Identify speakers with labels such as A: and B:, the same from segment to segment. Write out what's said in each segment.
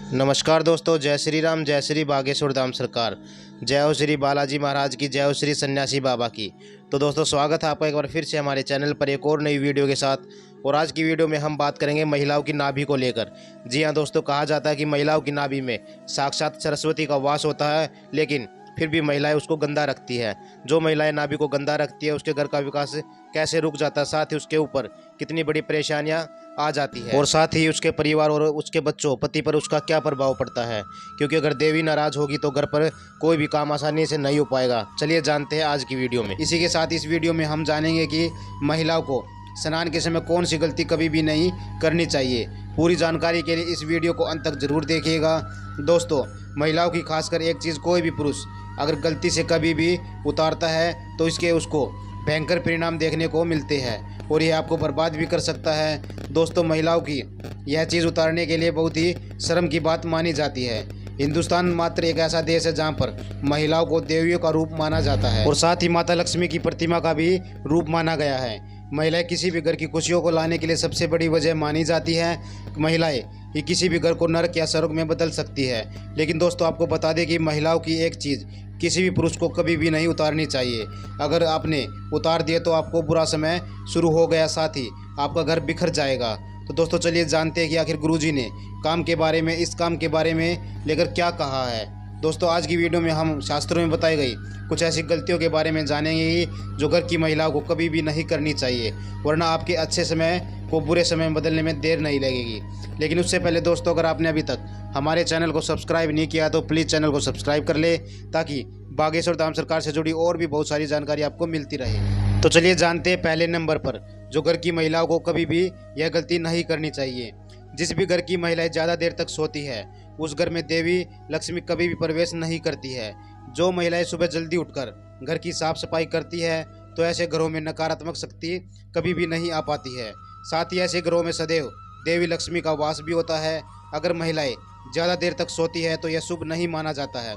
A: नमस्कार दोस्तों, जय श्री राम, जय श्री बागेश्वर धाम सरकार, जय हो श्री बालाजी महाराज की, जय हो श्री सन्यासी बाबा की। तो दोस्तों, स्वागत है आपका एक बार फिर से हमारे चैनल पर एक और नई वीडियो के साथ। और आज की वीडियो में हम बात करेंगे महिलाओं की नाभि को लेकर। जी हाँ दोस्तों, कहा जाता है कि महिलाओं की नाभि में साक्षात सरस्वती का वास होता है, लेकिन फिर भी महिलाएं उसको गंदा रखती है। जो महिलाएं नाभि को गंदा रखती है, उसके घर का विकास कैसे रुक जाता है, साथ ही उसके ऊपर कितनी बड़ी परेशानियां आ जाती है, और साथ ही उसके परिवार और उसके बच्चों पति पर उसका क्या प्रभाव पड़ता है। क्योंकि अगर देवी नाराज होगी तो घर पर कोई भी काम आसानी से नहीं हो पाएगा। चलिए जानते हैं आज की वीडियो में। इसी के साथ इस वीडियो में हम जानेंगे कि महिलाओं को स्नान के समय कौन सी गलती कभी भी नहीं करनी चाहिए। पूरी जानकारी के लिए इस वीडियो को अंत तक जरूर देखिएगा। दोस्तों, महिलाओं की खासकर एक चीज़, कोई भी पुरुष अगर गलती से कभी भी उतारता है तो इसके उसको भयंकर परिणाम देखने को मिलते हैं, और यह आपको बर्बाद भी कर सकता है। दोस्तों, महिलाओं की यह चीज़ उतारने के लिए बहुत ही शर्म की बात मानी जाती है। हिंदुस्तान मात्र एक ऐसा देश है जहां पर महिलाओं को देवियों का रूप माना जाता है, और साथ ही माता लक्ष्मी की प्रतिमा का भी रूप माना गया है। महिलाएं किसी भी घर की खुशियों को लाने के लिए सबसे बड़ी वजह मानी जाती है। महिलाएं ही किसी भी घर को नरक या स्वर्ग में बदल सकती है। लेकिन दोस्तों, आपको बता दें कि महिलाओं की एक चीज़ किसी भी पुरुष को कभी भी नहीं उतारनी चाहिए। अगर आपने उतार दिए तो आपको बुरा समय शुरू हो गया, साथ ही आपका घर बिखर जाएगा। तो दोस्तों, चलिए जानते हैं कि आखिर गुरुजी ने इस काम के बारे में लेकर क्या कहा है। दोस्तों, आज की वीडियो में हम शास्त्रों में बताई गई कुछ ऐसी गलतियों के बारे में जानेंगे जो घर की महिलाओं को कभी भी नहीं करनी चाहिए, वरना आपके अच्छे समय को बुरे समय में बदलने में देर नहीं लगेगी। लेकिन उससे पहले दोस्तों, अगर आपने अभी तक हमारे चैनल को सब्सक्राइब नहीं किया तो प्लीज़ चैनल को सब्सक्राइब कर ले, ताकि बागेश्वर धाम सरकार से जुड़ी और भी बहुत सारी जानकारी आपको मिलती रहे। तो चलिए जानते हैं पहले नंबर पर जो घर की महिलाओं को कभी भी यह गलती नहीं करनी चाहिए। जिस भी घर की महिलाएं ज़्यादा देर तक सोती है, उस घर में देवी लक्ष्मी कभी भी प्रवेश नहीं करती है। जो महिलाएं सुबह जल्दी उठकर घर की साफ सफाई करती है, तो ऐसे घरों में नकारात्मक शक्ति कभी भी नहीं आ पाती है। साथ ही ऐसे घरों में सदैव देवी लक्ष्मी का वास भी होता है। अगर महिलाएं ज़्यादा देर तक सोती है तो यह शुभ नहीं माना जाता है।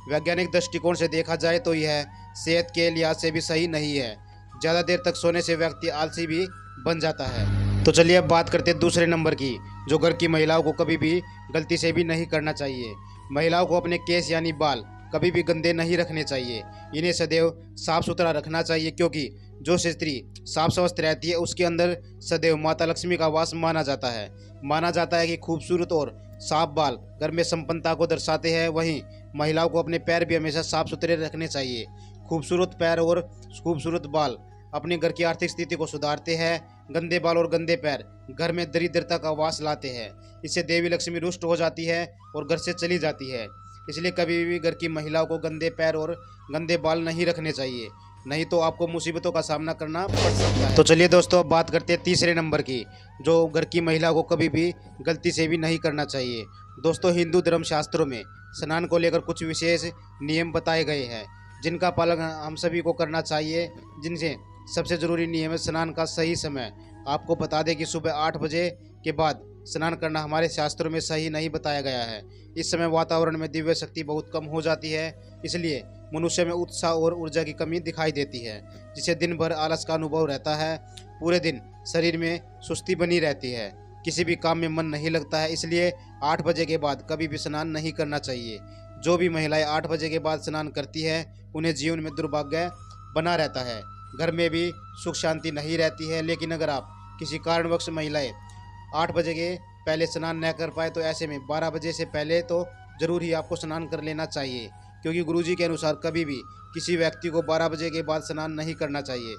A: वैज्ञानिक दृष्टिकोण से देखा जाए तो यह सेहत के लिहाज से भी सही नहीं है। ज़्यादा देर तक सोने से व्यक्ति आलसी भी बन जाता है। तो चलिए अब बात करते हैं दूसरे नंबर की, जो घर की महिलाओं को कभी भी गलती से भी नहीं करना चाहिए। महिलाओं को अपने केस यानी बाल कभी भी गंदे नहीं रखने चाहिए। इन्हें सदैव साफ सुथरा रखना चाहिए, क्योंकि जो स्त्री साफ स्वस्थ रहती है उसके अंदर सदैव माता लक्ष्मी का वास माना जाता है। माना जाता है कि खूबसूरत और साफ बाल घर में संपन्नता को दर्शाते हैं। वहीं महिलाओं को अपने पैर भी हमेशा साफ सुथरे रखने चाहिए। खूबसूरत पैर और खूबसूरत बाल अपने घर की आर्थिक स्थिति को सुधारते हैं। गंदे बाल और गंदे पैर घर में दरिद्रता का वास लाते हैं। इससे देवी लक्ष्मी रुष्ट हो जाती है और घर से चली जाती है। इसलिए कभी भी घर की महिलाओं को गंदे पैर और गंदे बाल नहीं रखने चाहिए, नहीं तो आपको मुसीबतों का सामना करना पड़ सकता है। तो चलिए दोस्तों, अब बात करते हैं तीसरे नंबर की, जो घर की महिला को कभी भी गलती से भी नहीं करना चाहिए। दोस्तों, हिंदू धर्म शास्त्रों में स्नान को लेकर कुछ विशेष नियम बताए गए हैं, जिनका पालन हम सभी को करना चाहिए। जिनसे सबसे ज़रूरी नियम है स्नान का सही समय। आपको बता दें कि सुबह 8 बजे के बाद स्नान करना हमारे शास्त्रों में सही नहीं बताया गया है। इस समय वातावरण में दिव्य शक्ति बहुत कम हो जाती है, इसलिए मनुष्य में उत्साह और ऊर्जा की कमी दिखाई देती है, जिससे दिन भर आलस का अनुभव रहता है। पूरे दिन शरीर में सुस्ती बनी रहती है, किसी भी काम में मन नहीं लगता है। इसलिए 8 बजे के बाद कभी भी स्नान नहीं करना चाहिए। जो भी महिलाएं 8 बजे के बाद स्नान करती है, उन्हें जीवन में दुर्भाग्य बना रहता है, घर में भी सुख शांति नहीं रहती है। लेकिन अगर आप किसी कारणवश महिलाएं 8 बजे के पहले स्नान न कर पाए, तो ऐसे में 12 बजे से पहले तो ज़रूर ही आपको स्नान कर लेना चाहिए, क्योंकि गुरुजी के अनुसार कभी भी किसी व्यक्ति को 12 बजे के बाद स्नान नहीं करना चाहिए।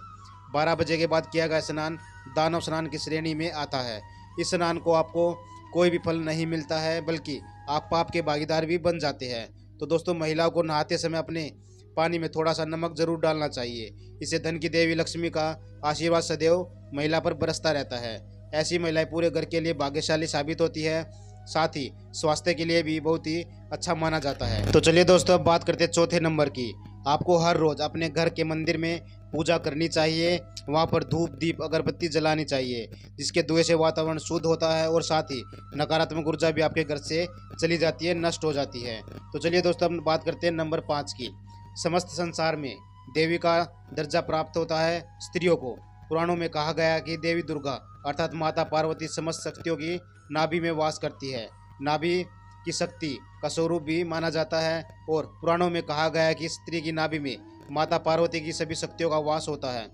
A: 12 बजे के बाद किया गया स्नान दानव स्नान की श्रेणी में आता है। इस स्नान को आपको कोई भी फल नहीं मिलता है, बल्कि आप पाप के भागीदार भी बन जाते हैं। तो दोस्तों, महिलाओं को नहाते समय अपने पानी में थोड़ा सा नमक जरूर डालना चाहिए। इससे धन की देवी लक्ष्मी का आशीर्वाद सदैव महिला पर बरसता रहता है। ऐसी महिलाएं पूरे घर के लिए भाग्यशाली साबित होती है, साथ ही स्वास्थ्य के लिए भी बहुत ही अच्छा माना जाता है। तो चलिए दोस्तों, अब बात करते हैं चौथे नंबर की। आपको हर रोज अपने घर के मंदिर में पूजा करनी चाहिए। वहाँ पर धूप दीप अगरबत्ती जलानी चाहिए, जिसके धुएं से वातावरण शुद्ध होता है, और साथ ही नकारात्मक ऊर्जा भी आपके घर से चली जाती है, नष्ट हो जाती है। तो चलिए दोस्तों, हम बात करते हैं नंबर 5 की। समस्त संसार में देवी का दर्जा प्राप्त होता है स्त्रियों को। पुराणों में कहा गया कि देवी दुर्गा अर्थात माता पार्वती समस्त शक्तियों की नाभि में वास करती है। नाभि
B: की शक्ति का स्वरूप भी माना जाता है और पुराणों में कहा गया है कि स्त्री की नाभि में माता पार्वती की सभी शक्तियों का वास होता है।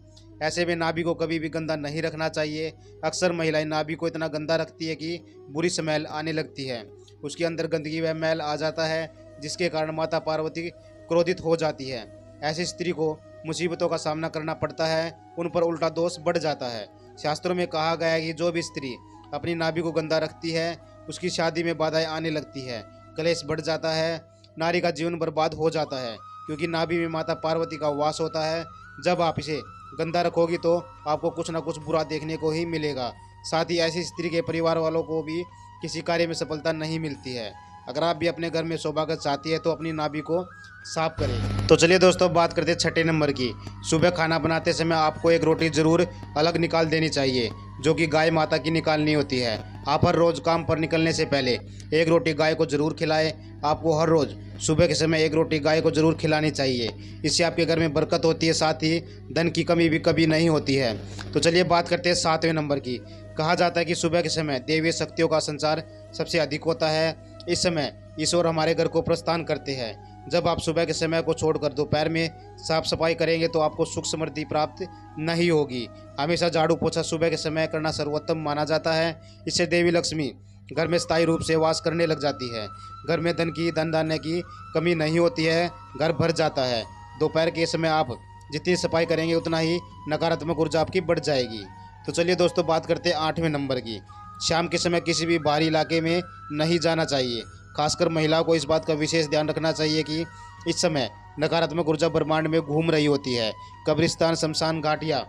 B: ऐसे में नाभि को कभी भी गंदा नहीं रखना चाहिए। अक्सर महिलाएं नाभि को इतना गंदा रखती है कि बुरी स्मेल आने लगती है, उसके अंदर गंदगी व मैल आ जाता है, जिसके कारण माता पार्वती क्रोधित हो जाती है। ऐसी स्त्री को मुसीबतों का सामना करना पड़ता है, उन पर उल्टा दोष बढ़ जाता है। शास्त्रों में कहा गया है कि जो भी स्त्री अपनी नाभि को गंदा रखती है उसकी शादी में बाधाएं आने लगती है, कलेश बढ़ जाता है, नारी का जीवन बर्बाद हो जाता है, क्योंकि नाभि में माता पार्वती का वास होता है। जब आप इसे गंदा रखोगी तो आपको कुछ ना कुछ बुरा देखने को ही मिलेगा। साथ ही ऐसी स्त्री के परिवार वालों को भी किसी कार्य में सफलता नहीं मिलती है। अगर आप भी अपने घर में सौभाग्य चाहती है तो अपनी नाभि को साफ करें। तो चलिए दोस्तों, बात करते हैं छठे नंबर की। सुबह खाना बनाते समय आपको एक रोटी जरूर अलग निकाल देनी चाहिए, जो कि गाय माता की निकालनी होती है। आप हर रोज काम पर निकलने से पहले एक रोटी गाय को जरूर खिलाएं। आपको हर रोज सुबह के समय एक रोटी गाय को जरूर खिलानी चाहिए। इससे आपके घर में बरकत होती है, साथ ही धन की कमी भी कभी नहीं होती है। तो चलिए बात करते हैं 7वें नंबर की। कहा जाता है कि सुबह के समय देवीय शक्तियों का संचार सबसे अधिक होता है। इस समय ईश्वर हमारे घर को प्रस्थान करते हैं। जब आप सुबह के समय को छोड़कर दोपहर में साफ सफाई करेंगे तो आपको सुख समृद्धि प्राप्त नहीं होगी। हमेशा झाड़ू पोछा सुबह के समय करना सर्वोत्तम माना जाता है। इससे देवी लक्ष्मी घर में स्थायी रूप से वास करने लग जाती है। घर में धन धान्य की कमी नहीं होती है, घर भर जाता है। दोपहर के समय आप जितनी सफाई करेंगे उतना ही नकारात्मक ऊर्जा आपकी बढ़ जाएगी। तो चलिए दोस्तों, बात करते हैं 8वें नंबर की। शाम के समय किसी भी बाहरी इलाके में नहीं जाना चाहिए। खासकर महिलाओं को इस बात का विशेष ध्यान रखना चाहिए कि इस समय नकारात्मक ऊर्जा ब्रह्मांड में घूम रही होती है। कब्रिस्तान, शमशान घाट या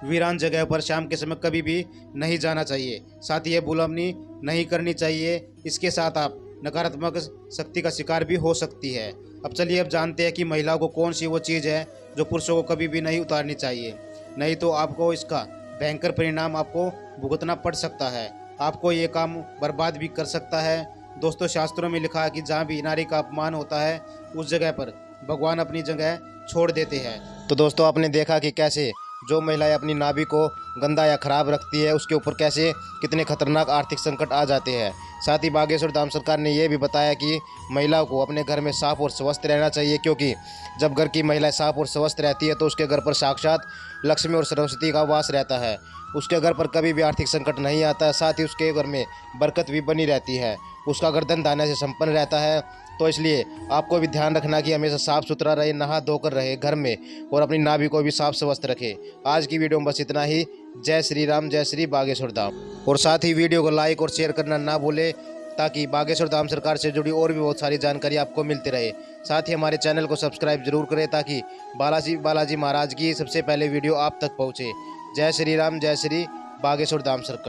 B: वीरान जगह पर शाम के समय कभी भी नहीं जाना चाहिए। साथ ही ये बुलंदी नहीं करनी चाहिए, इसके साथ आप नकारात्मक शक्ति का शिकार भी हो सकती है। अब चलिए अब जानते हैं कि महिलाओं को कौन सी वो चीज़ है जो पुरुषों को कभी भी नहीं उतारनी चाहिए, नहीं तो आपको इसका भयंकर परिणाम आपको भुगतना पड़ सकता है। आपको ये काम बर्बाद भी कर सकता है। दोस्तों, शास्त्रों में लिखा है कि जहाँ भी नारी का अपमान होता है उस जगह पर भगवान अपनी जगह छोड़ देते हैं।
A: तो दोस्तों, आपने देखा कि कैसे जो महिलाएं अपनी नाभि को गंदा या खराब रखती है उसके ऊपर कैसे कितने खतरनाक आर्थिक संकट आ जाते हैं। साथ ही बागेश्वर धाम सरकार ने यह भी बताया कि महिलाओं को अपने घर में साफ और स्वस्थ रहना चाहिए, क्योंकि जब घर की महिला साफ और स्वस्थ रहती है तो उसके घर पर साक्षात लक्ष्मी और सरस्वती का वास रहता है। उसके घर पर कभी भी आर्थिक संकट नहीं आता है। साथ ही उसके घर में बरकत भी बनी रहती है, उसका घर धन धान्य से संपन्न रहता है। तो इसलिए आपको भी ध्यान रखना कि हमेशा साफ़ सुथरा रहे, नहा धोकर रहे घर में, और अपनी नाभि को भी साफ स्वस्थ रखे। आज की वीडियो में बस इतना ही। जय श्री राम, जय श्री बागेश्वर धाम। और साथ ही वीडियो को लाइक और शेयर करना ना भूले, ताकि बागेश्वर धाम सरकार से जुड़ी और भी बहुत सारी जानकारी आपको मिलती रहे। साथ ही हमारे चैनल को सब्सक्राइब जरूर करें, ताकि बालाजी महाराज की सबसे पहले वीडियो आप तक पहुँचे। जय श्री राम, जय श्री बागेश्वर धाम सरकार।